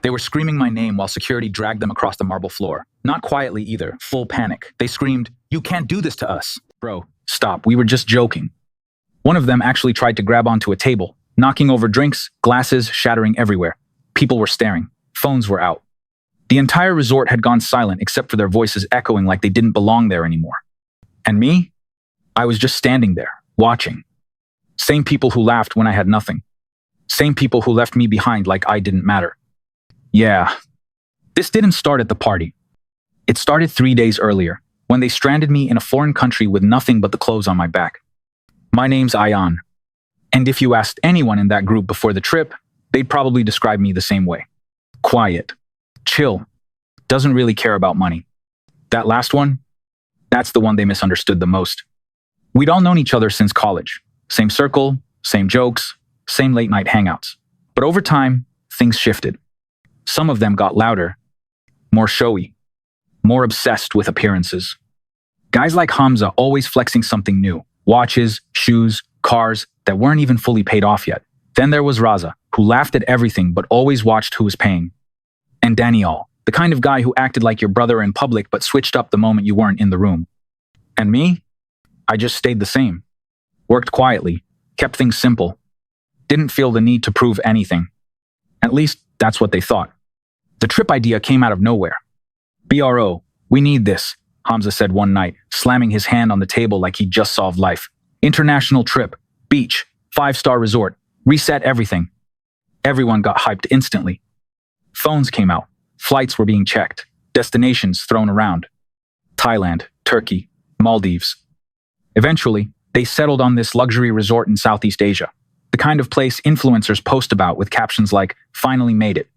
They were screaming my name while security dragged them across the marble floor. Not quietly either, full panic. They screamed, "You can't do this to us." Bro, stop, we were just joking. One of them actually tried to grab onto a table, knocking over drinks, glasses shattering everywhere. People were staring. Phones were out. The entire resort had gone silent except for their voices echoing like they didn't belong there anymore. And me? I was just standing there, watching. Same people who laughed when I had nothing. Same people who left me behind like I didn't matter. Yeah. This didn't start at the party. It started 3 days earlier, when they stranded me in a foreign country with nothing but the clothes on my back. My name's Ayaan. And if you asked anyone in that group before the trip, they'd probably describe me the same way. Quiet. Chill. Doesn't really care about money. That last one? That's the one they misunderstood the most. We'd all known each other since college. Same circle, same jokes, same late night hangouts. But over time, things shifted. Some of them got louder, more showy, more obsessed with appearances. Guys like Hamza always flexing something new. Watches, shoes, cars that weren't even fully paid off yet. Then there was Raza, who laughed at everything but always watched who was paying. And Daniel, the kind of guy who acted like your brother in public but switched up the moment you weren't in the room. And me? I just stayed the same. Worked quietly, kept things simple. Didn't feel the need to prove anything. At least, that's what they thought. The trip idea came out of nowhere. "Bro, we need this," Hamza said one night, slamming his hand on the table like he'd just solved life. "International trip, beach, 5-star resort, reset everything." Everyone got hyped instantly. Phones came out, flights were being checked, destinations thrown around. Thailand, Turkey, Maldives. Eventually, they settled on this luxury resort in Southeast Asia, the kind of place influencers post about with captions like, "Finally made it."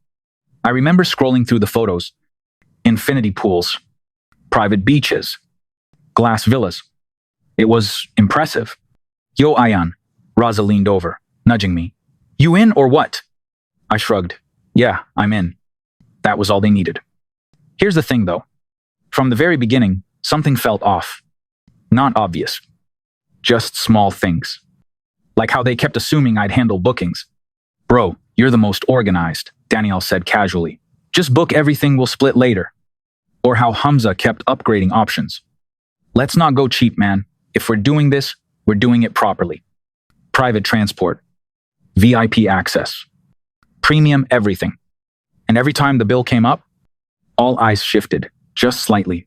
I remember scrolling through the photos. Infinity pools, private beaches, glass villas. It was impressive. "Yo, Ayaan," Raza leaned over, nudging me. "You in or what?" I shrugged. "Yeah, I'm in." That was all they needed. Here's the thing, though. From the very beginning, something felt off. Not obvious. Just small things. Like how they kept assuming I'd handle bookings. "Bro, you're the most organized," Daniel said casually. "Just book everything, we'll split later." Or how Hamza kept upgrading options. "Let's not go cheap, man. If we're doing this, we're doing it properly. Private transport. VIP access. Premium everything." And every time the bill came up, all eyes shifted, just slightly,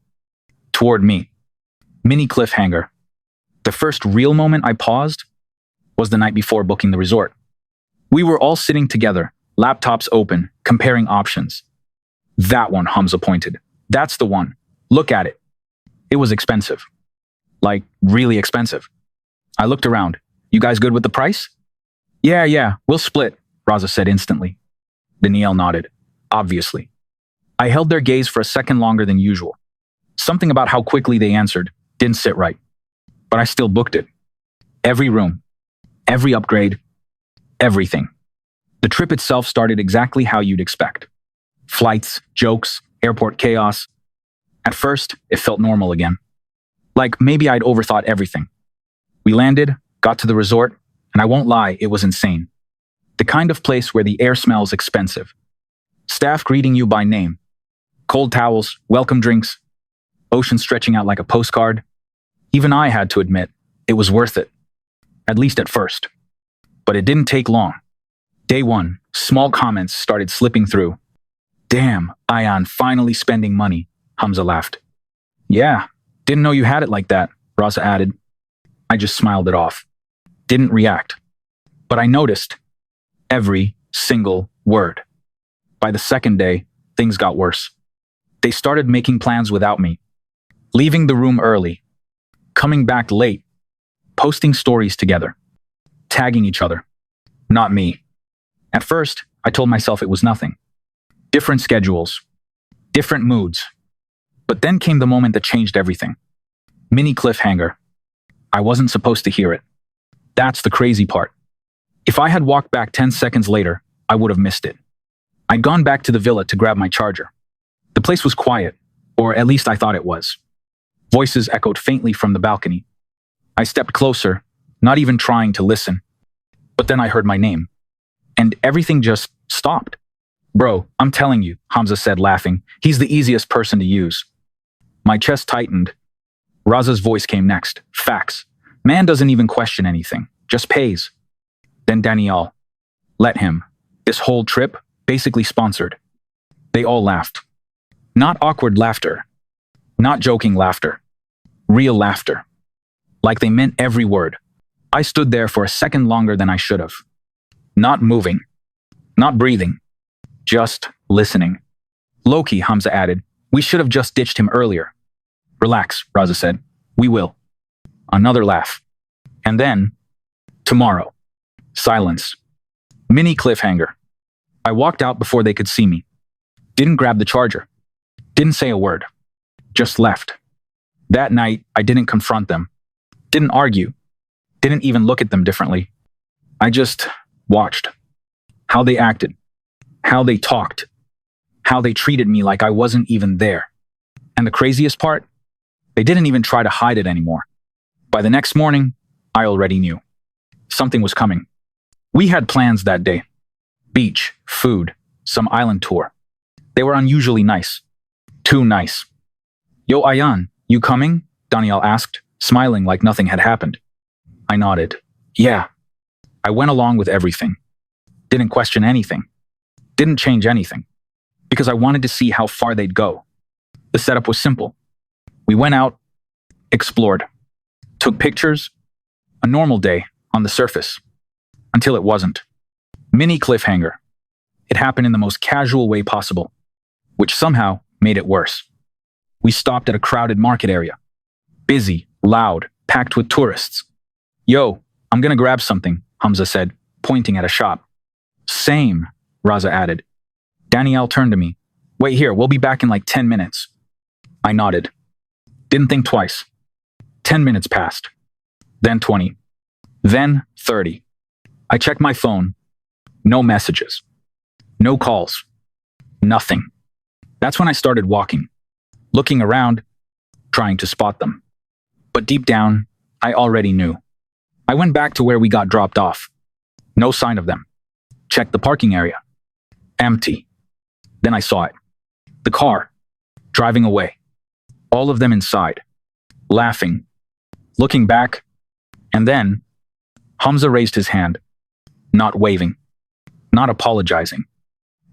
toward me. Mini cliffhanger. The first real moment I paused was the night before booking the resort. We were all sitting together, laptops open, comparing options. "That one," Hamza pointed. "That's the one. Look at it." It was expensive. Like, really expensive. I looked around. "You guys good with the price?" Yeah, we'll split," Raza said instantly. Danielle nodded. Obviously. I held their gaze for a second longer than usual. Something about how quickly they answered didn't sit right. But I still booked it. Every room. Every upgrade. Everything. The trip itself started exactly how you'd expect. Flights, jokes, airport chaos. At first, it felt normal again. Like maybe I'd overthought everything. We landed, got to the resort, and I won't lie, it was insane. The kind of place where the air smells expensive. Staff greeting you by name. Cold towels, welcome drinks. Ocean stretching out like a postcard. Even I had to admit, it was worth it. At least at first. But it didn't take long. Day one, small comments started slipping through. "Damn, Ayaan finally spending money," Hamza laughed. "Yeah, didn't know you had it like that," Raza added. I just smiled it off. Didn't react. But I noticed every single word. By the second day, things got worse. They started making plans without me. Leaving the room early. Coming back late. Posting stories together. Tagging each other. Not me. At first, I told myself it was nothing. Different schedules. Different moods. But then came the moment that changed everything. Mini cliffhanger. I wasn't supposed to hear it. That's the crazy part. If I had walked back 10 seconds later, I would have missed it. I'd gone back to the villa to grab my charger. The place was quiet, or at least I thought it was. Voices echoed faintly from the balcony. I stepped closer, not even trying to listen. But then I heard my name. And everything just stopped. Bro, I'm telling you, Hamza said, laughing. He's the easiest person to use. My chest tightened. Raza's voice came next. Facts. Man doesn't even question anything, just pays. Then Daniel. Let him. This whole trip, basically sponsored. They all laughed. Not awkward laughter. Not joking laughter. Real laughter. Like they meant every word. I stood there for a second longer than I should have. Not moving. Not breathing. Just listening. Loki, Hamza added. We should have just ditched him earlier. Relax, Raza said. We will. Another laugh. And then, tomorrow. Silence. Mini cliffhanger. I walked out before they could see me. Didn't grab the charger. Didn't say a word. Just left. That night, I didn't confront them. Didn't argue. Didn't even look at them differently. I just watched. How they acted. How they talked. How they treated me like I wasn't even there. And the craziest part? They didn't even try to hide it anymore. By the next morning, I already knew. Something was coming. We had plans that day. Beach, food, some island tour. They were unusually nice. Too nice. Yo, Ayaan, you coming? Daniel asked, smiling like nothing had happened. I nodded. Yeah. I went along with everything. Didn't question anything. Didn't change anything. Because I wanted to see how far they'd go. The setup was simple. We went out, explored, took pictures. A normal day on the surface. Until it wasn't. Mini cliffhanger. It happened in the most casual way possible, which somehow made it worse. We stopped at a crowded market area. Busy, loud, packed with tourists. Yo, I'm gonna grab something, Hamza said, pointing at a shop. Same, Raza added. Danielle turned to me. Wait here, we'll be back in like 10 minutes. I nodded. Didn't think twice. 10 minutes passed. Then 20. Then 30. I checked my phone. No messages. No calls. Nothing. That's when I started walking. Looking around, trying to spot them. But deep down, I already knew. I went back to where we got dropped off. No sign of them. Checked the parking area. Empty. Then I saw it. The car. Driving away. All of them inside. Laughing. Looking back. And then, Hamza raised his hand. Not waving. Not apologizing.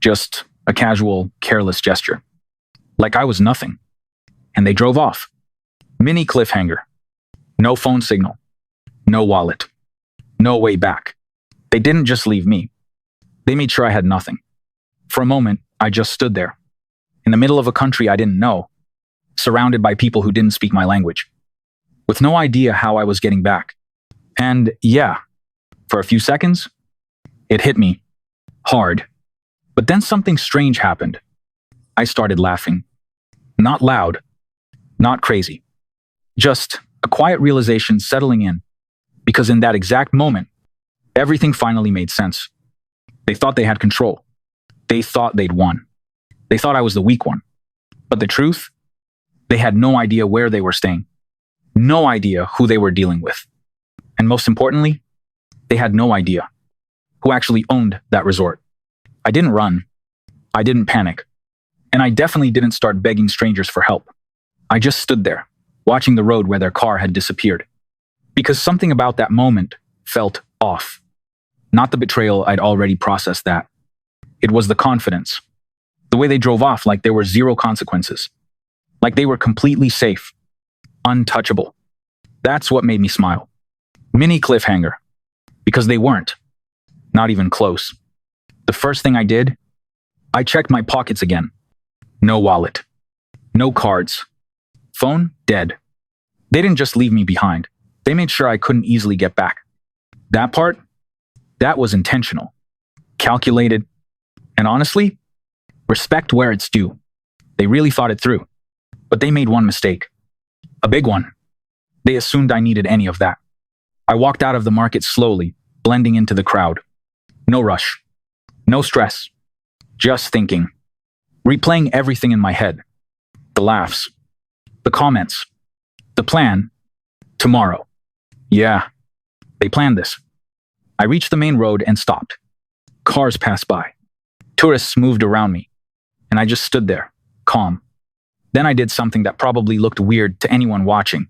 Just a casual, careless gesture. Like I was nothing. And they drove off. Mini cliffhanger. No phone signal. No wallet. No way back. They didn't just leave me. They made sure I had nothing. For a moment, I just stood there. In the middle of a country I didn't know. Surrounded by people who didn't speak my language. With no idea how I was getting back. And yeah, for a few seconds, it hit me. Hard. But then something strange happened. I started laughing. Not loud. Not crazy. Just a quiet realization settling in. Because in that exact moment, everything finally made sense. They thought they had control. They thought they'd won. They thought I was the weak one. But the truth? They had no idea where they were staying. No idea who they were dealing with. And most importantly, they had no idea who actually owned that resort. I didn't run. I didn't panic. And I definitely didn't start begging strangers for help. I just stood there, watching the road where their car had disappeared. Because something about that moment felt off. Not the betrayal, I'd already processed that. It was the confidence. The way they drove off like there were zero consequences. Like they were completely safe. Untouchable. That's what made me smile. Mini cliffhanger. Because they weren't. Not even close. The first thing I did, I checked my pockets again. No wallet. No cards. Phone, dead. They didn't just leave me behind. They made sure I couldn't easily get back. That part, that was intentional. Calculated. And honestly, respect where it's due. They really thought it through. But they made one mistake. A big one. They assumed I needed any of that. I walked out of the market slowly, blending into the crowd. No rush. No stress. Just thinking. Replaying everything in my head. The laughs. The comments. The plan. Tomorrow. Yeah. They planned this. I reached the main road and stopped. Cars passed by. Tourists moved around me, and I just stood there, calm. Then I did something that probably looked weird to anyone watching.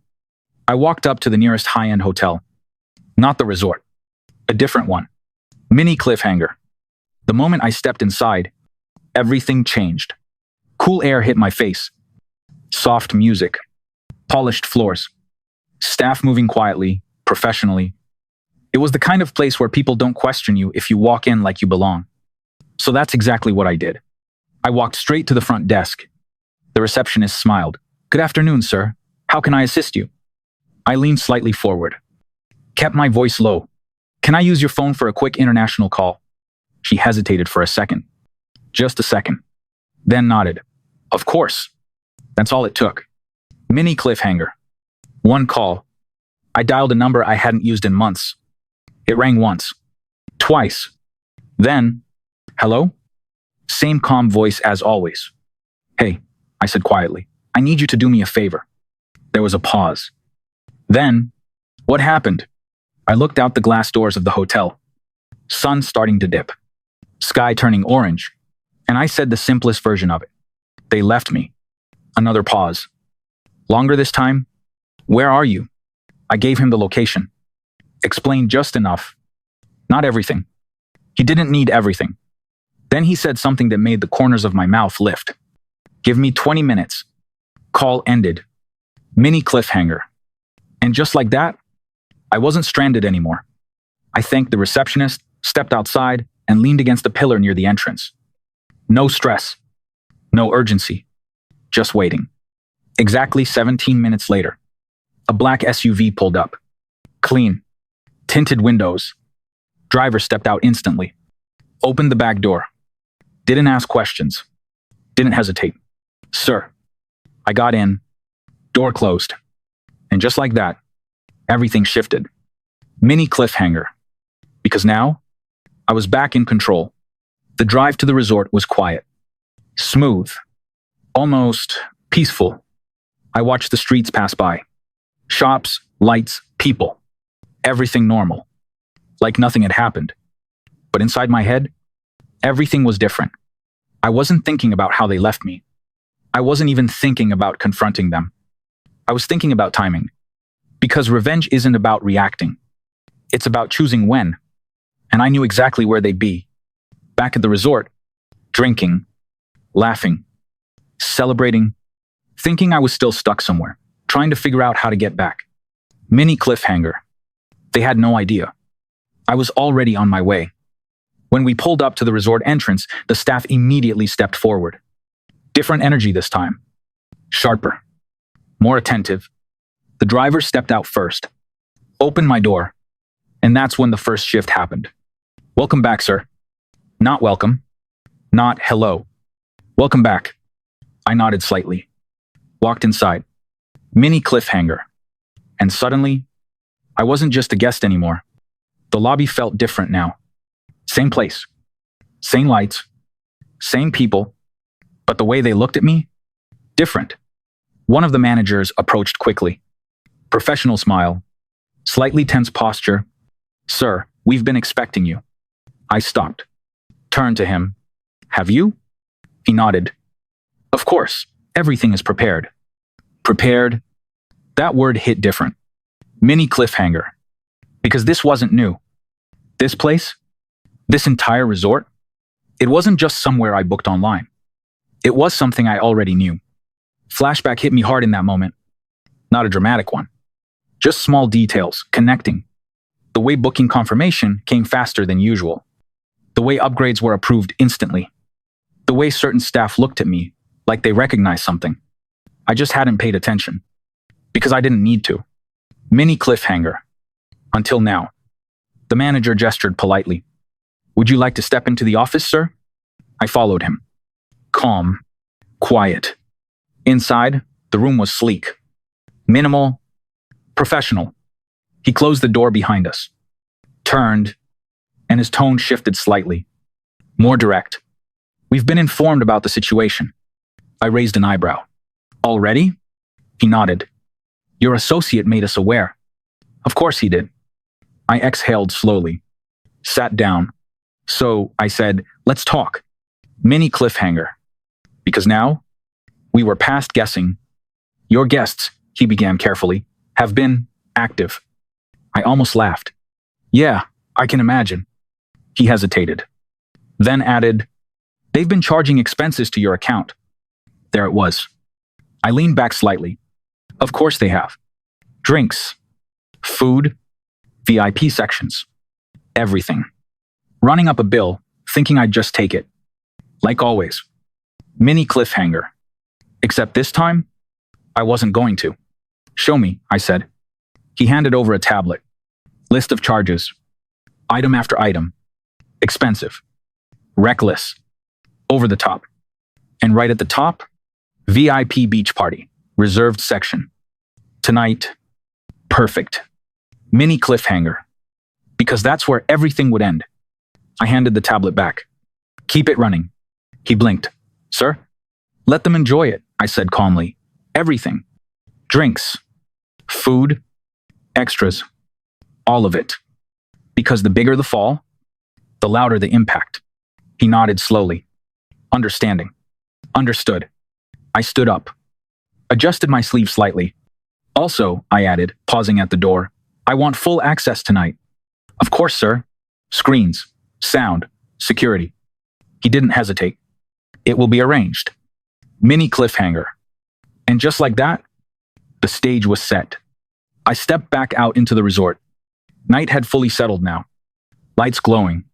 I walked up to the nearest high-end hotel. Not the resort. A different one. Mini cliffhanger. The moment I stepped inside, everything changed. Cool air hit my face. Soft music. Polished floors. Staff moving quietly, professionally. It was the kind of place where people don't question you if you walk in like you belong. So that's exactly what I did. I walked straight to the front desk. The receptionist smiled. "Good afternoon, sir. How can I assist you?" I leaned slightly forward. Kept my voice low. "Can I use your phone for a quick international call?" She hesitated for a second. Just a second. Then nodded. "Of course." That's all it took. Mini cliffhanger. One call. I dialed a number I hadn't used in months. It rang once. Twice. Then, "Hello?" Same calm voice as always. "Hey," I said quietly. "I need you to do me a favor." There was a pause. Then, "What happened?" I looked out the glass doors of the hotel. Sun starting to dip. Sky turning orange. And I said the simplest version of it. They left me. Another pause. Longer this time. "Where are you?" I gave him the location. Explained just enough. Not everything. He didn't need everything. Then he said something that made the corners of my mouth lift. "Give me 20 minutes. Call ended. Mini cliffhanger." And just like that, I wasn't stranded anymore. I thanked the receptionist, stepped outside, and leaned against a pillar near the entrance. No stress. No urgency. Just waiting. Exactly 17 minutes later, a black SUV pulled up. Clean. Tinted windows. Driver stepped out instantly. Opened the back door. Didn't ask questions. Didn't hesitate. "Sir." I got in. Door closed. And just like that, everything shifted. Mini cliffhanger. Because now, I was back in control. The drive to the resort was quiet. Smooth. Almost peaceful. I watched the streets pass by. Shops, lights, people. Everything normal. Like nothing had happened. But inside my head, everything was different. I wasn't thinking about how they left me. I wasn't even thinking about confronting them. I was thinking about timing. Because revenge isn't about reacting. It's about choosing when. And I knew exactly where they'd be. Back at the resort, drinking, laughing, celebrating, thinking I was still stuck somewhere, trying to figure out how to get back. Mini cliffhanger. They had no idea. I was already on my way. When we pulled up to the resort entrance, the staff immediately stepped forward. Different energy this time. Sharper. More attentive. The driver stepped out first. Opened my door. And that's when the first shift happened. "Welcome back, sir." Not welcome. Not hello. "Welcome back." I nodded slightly. Walked inside. Mini cliffhanger. And suddenly, I wasn't just a guest anymore. The lobby felt different now. Same place. Same lights. Same people. But the way they looked at me? Different. One of the managers approached quickly. Professional smile. Slightly tense posture. "Sir, we've been expecting you." I stopped. Turned to him. "Have you?" He nodded. "Of course. Everything is prepared." Prepared? That word hit different. Mini cliffhanger. Because this wasn't new. This place? This entire resort? It wasn't just somewhere I booked online. It was something I already knew. Flashback hit me hard in that moment. Not a dramatic one. Just small details, connecting. The way booking confirmation came faster than usual. The way upgrades were approved instantly. The way certain staff looked at me, like they recognized something. I just hadn't paid attention. Because I didn't need to. Mini cliffhanger. Until now. The manager gestured politely. "Would you like to step into the office, sir?" I followed him. Calm. Quiet. Inside, the room was sleek. Minimal. Professional. He closed the door behind us. Turned. And his tone shifted slightly. More direct. "We've been informed about the situation." I raised an eyebrow. "Already?" He nodded. "Your associate made us aware." Of course he did. I exhaled slowly. Sat down. "So," I said, "let's talk." Mini cliffhanger. Because now, we were past guessing. Your guests, he began carefully, have been active. I almost laughed. Yeah, I can imagine. He hesitated. Then added, they've been charging expenses to your account. There it was. I leaned back slightly. Of course they have. Drinks, food, VIP sections, everything. Running up a bill, thinking I'd just take it. Like always. Mini cliffhanger. Except this time, I wasn't going to. Show me, I said. He handed over a tablet. List of charges. Item after item. Expensive. Reckless. Over the top. And right at the top, VIP beach party. Reserved section. Tonight, perfect. Mini cliffhanger. Because that's where everything would end. I handed the tablet back. Keep it running. He blinked. Sir? Let them enjoy it, I said calmly. Everything. Drinks. Food. Extras. All of it. Because the bigger the fall, the louder the impact. He nodded slowly. Understanding. Understood. I stood up. Adjusted my sleeve slightly. Also, I added, pausing at the door, I want full access tonight. Of course, sir. Screens. Sound. Security. He didn't hesitate. It will be arranged. Mini cliffhanger. And just like that, the stage was set. I stepped back out into the resort. Night had fully settled now. Lights glowing.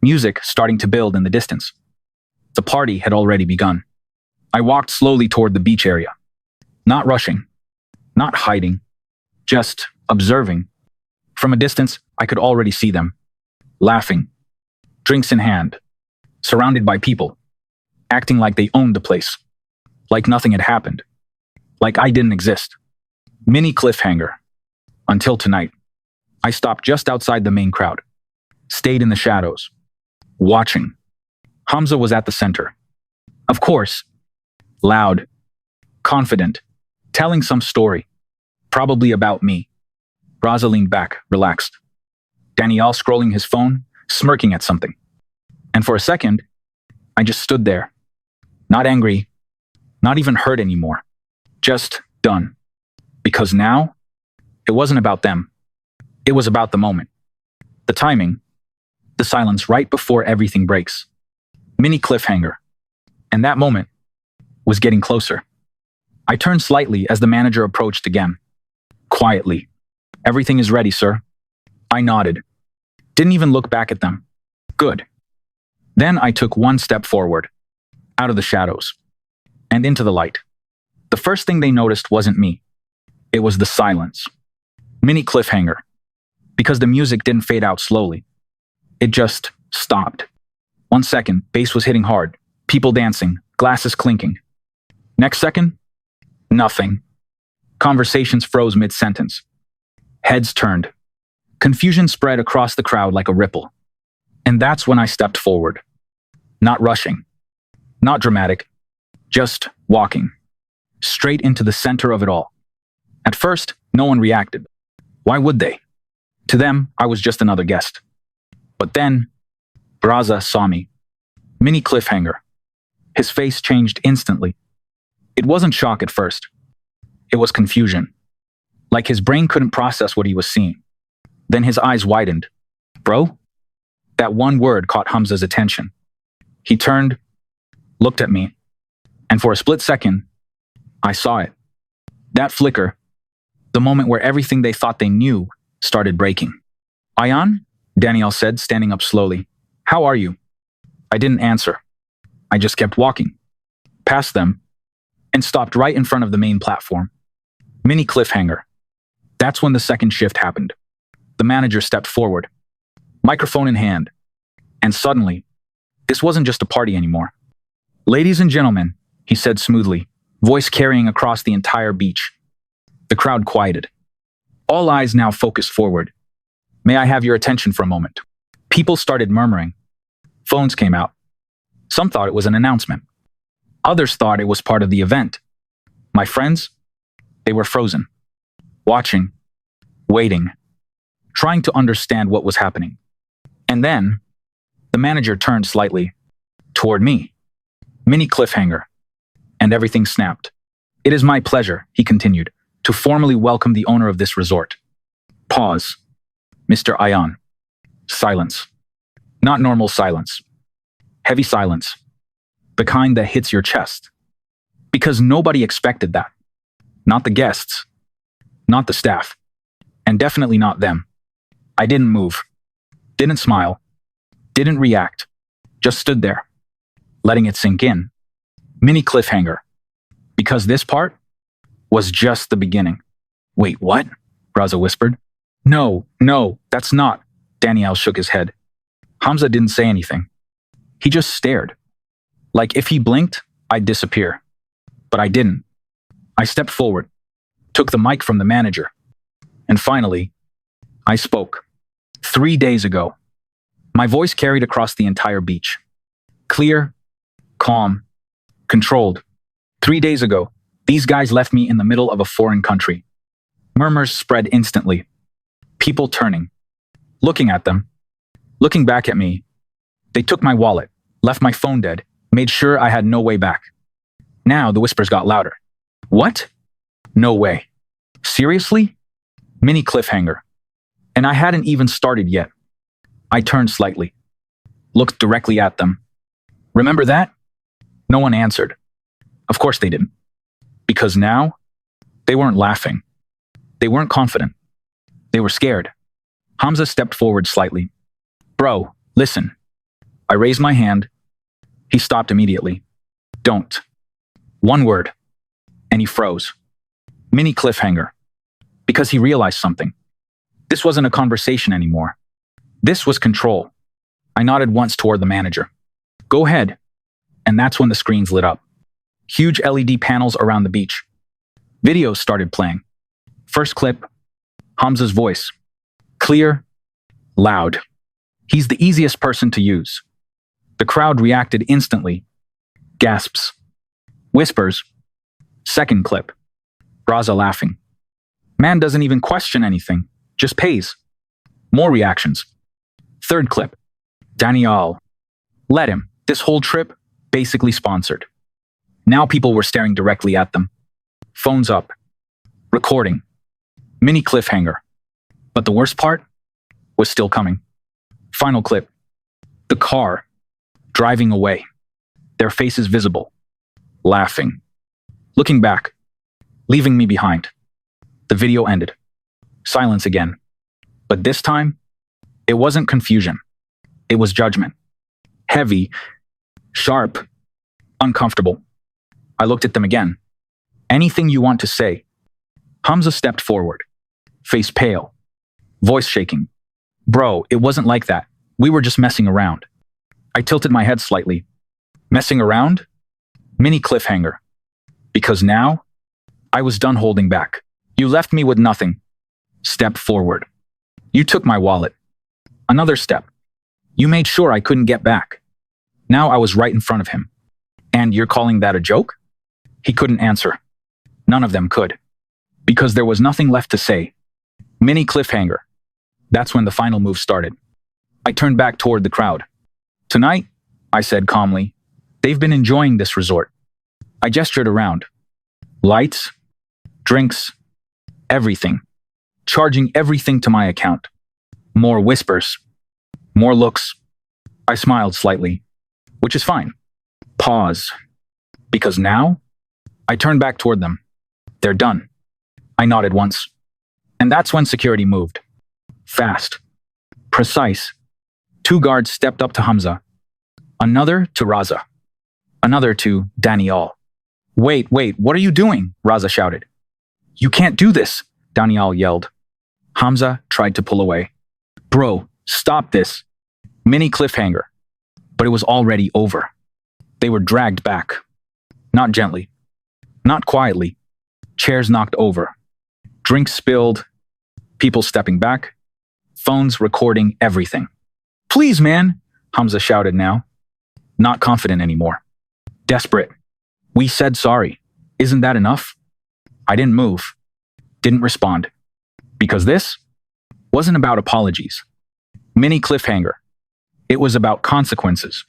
Music starting to build in the distance. The party had already begun. I walked slowly toward the beach area. Not rushing. Not hiding. Just observing. From a distance, I could already see them. Laughing. Drinks in hand. Surrounded by people. Acting like they owned the place. Like nothing had happened. Like I didn't exist. Mini cliffhanger. Until tonight. I stopped just outside the main crowd. Stayed in the shadows. Watching. Hamza was at the center. Of course. Loud. Confident. Telling some story. Probably about me. Raza leaned back, relaxed. Daniel scrolling his phone, smirking at something. And for a second, I just stood there. Not angry. Not even hurt anymore. Just done. Because now, it wasn't about them. It was about the moment. The timing. The silence right before everything breaks. Mini cliffhanger. And that moment was getting closer. I turned slightly as the manager approached again. Quietly. Everything is ready, sir. I nodded. Didn't even look back at them. Good. Then I took one step forward. Out of the shadows. And into the light. The first thing they noticed wasn't me. It was the silence. Mini cliffhanger. Because the music didn't fade out slowly. It just stopped. 1 second, bass was hitting hard. People dancing, glasses clinking. Next second, nothing. Conversations froze mid-sentence. Heads turned. Confusion spread across the crowd like a ripple. And that's when I stepped forward. Not rushing. Not dramatic. Just walking. Straight into the center of it all. At first, no one reacted. Why would they? To them, I was just another guest. But then, Braza saw me. Mini cliffhanger. His face changed instantly. It wasn't shock at first. It was confusion. Like his brain couldn't process what he was seeing. Then his eyes widened. Bro? That one word caught Hamza's attention. He turned, looked at me, and for a split second, I saw it. That flicker, the moment where everything they thought they knew started breaking. Ayaan? Daniel said, standing up slowly. How are you? I didn't answer. I just kept walking. Past them, and stopped right in front of the main platform. Mini cliffhanger. That's when the second shift happened. The manager stepped forward, microphone in hand. And suddenly, this wasn't just a party anymore. Ladies and gentlemen, he said smoothly, voice carrying across the entire beach. The crowd quieted. All eyes now focused forward. May I have your attention for a moment? People started murmuring. Phones came out. Some thought it was an announcement. Others thought it was part of the event. My friends, they were frozen. Watching. Waiting. Trying to understand what was happening. And then, the manager turned slightly toward me. Mini cliffhanger. And everything snapped. It is my pleasure, he continued, to formally welcome the owner of this resort. Pause. Mr. Ayaan. Silence. Not normal silence. Heavy silence. The kind that hits your chest. Because nobody expected that. Not the guests. Not the staff. And definitely not them. I didn't move. Didn't smile. Didn't react. Just stood there. Letting it sink in. Mini cliffhanger. Because this part was just the beginning. Wait, what? Raza whispered. No, that's not. Daniel shook his head. Hamza didn't say anything. He just stared. Like if he blinked, I'd disappear. But I didn't. I stepped forward, took the mic from the manager, and finally, I spoke. 3 days ago. My voice carried across the entire beach. Clear, calm, controlled. 3 days ago, these guys left me in the middle of a foreign country. Murmurs spread instantly. People turning, looking at them, looking back at me. They took my wallet, left my phone dead, made sure I had no way back. Now the whispers got louder. What? No way. Seriously? Mini cliffhanger. And I hadn't even started yet. I turned slightly, looked directly at them. Remember that? No one answered. Of course they didn't. Because now, they weren't laughing. They weren't confident. They were scared. Hamza stepped forward slightly. Bro, listen. I raised my hand. He stopped immediately. Don't. One word. And he froze. Mini cliffhanger. Because he realized something. This wasn't a conversation anymore. This was control. I nodded once toward the manager. Go ahead. And that's when the screens lit up. Huge LED panels around the beach. Videos started playing. First clip, Hamza's voice. Clear, loud. He's the easiest person to use. The crowd reacted instantly. Gasps. Whispers. Second clip. Raza laughing. Man doesn't even question anything, just pays. More reactions. Third clip. Daniel. Let him. This whole trip, basically sponsored. Now people were staring directly at them. Phones up. Recording. Mini cliffhanger. But the worst part was still coming. Final clip. The car. Driving away. Their faces visible. Laughing. Looking back. Leaving me behind. The video ended. Silence again. But this time, it wasn't confusion. It was judgment. Heavy. Sharp. Uncomfortable. I looked at them again. Anything you want to say. Hamza stepped forward. Face pale. Voice shaking. Bro, it wasn't like that. We were just messing around. I tilted my head slightly. Messing around? Mini cliffhanger. Because now, I was done holding back. You left me with nothing. Step forward. You took my wallet. Another step. You made sure I couldn't get back. Now I was right in front of him. And you're calling that a joke? He couldn't answer. None of them could. Because there was nothing left to say. Mini cliffhanger. That's when the final move started. I turned back toward the crowd. Tonight, I said calmly, they've been enjoying this resort. I gestured around. Lights, drinks, everything. Charging everything to my account. More whispers. More looks. I smiled slightly, which is fine. Pause. Because now, I turned back toward them. They're done. I nodded once. And that's when security moved. Fast. Precise. 2 guards stepped up to Hamza. Another to Raza. Another to Daniel. Wait, what are you doing? Raza shouted. You can't do this, Daniel yelled. Hamza tried to pull away. Bro, stop this. Mini cliffhanger. But it was already over. They were dragged back. Not gently. Not quietly. Chairs knocked over. Drinks spilled. People stepping back. Phones recording everything. Please, man, Hamza shouted now. Not confident anymore. Desperate. We said sorry. Isn't that enough? I didn't move. Didn't respond. Because this wasn't about apologies. Mini cliffhanger. It was about consequences.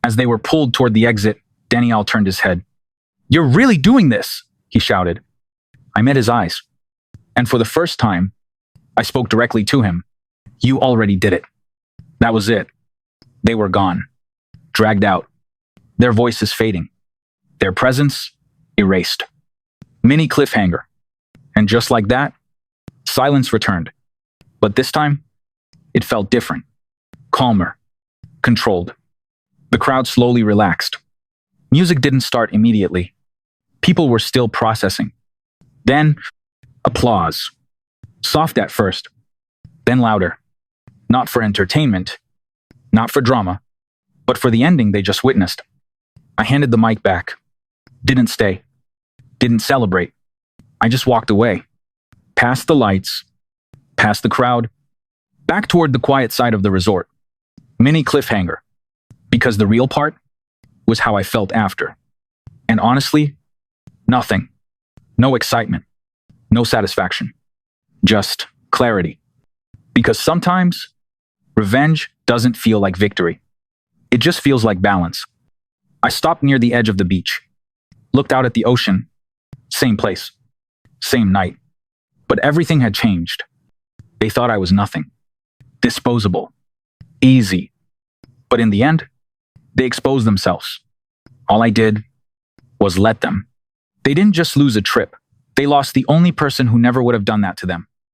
As they were pulled toward the exit, Daniel turned his head. You're really doing this, he shouted. I met his eyes. And for the first time, I spoke directly to him. You already did it. That was it. They were gone. Dragged out. Their voices fading. Their presence erased. Mini cliffhanger. And just like that, silence returned. But this time, it felt different. Calmer. Controlled. The crowd slowly relaxed. Music didn't start immediately. People were still processing. Then, applause. Soft at first, then louder. Not for entertainment, not for drama, but for the ending they just witnessed. I handed the mic back. Didn't stay. Didn't celebrate. I just walked away. Past the lights, past the crowd, back toward the quiet side of the resort. Mini cliffhanger. Because the real part was how I felt after. And honestly, nothing. No excitement. No satisfaction. Just clarity. Because sometimes, revenge doesn't feel like victory. It just feels like balance. I stopped near the edge of the beach. Looked out at the ocean. Same place. Same night. But everything had changed. They thought I was nothing. Disposable. Easy. But in the end, they exposed themselves. All I did was let them. They didn't just lose a trip. They lost the only person who never would have done that to them.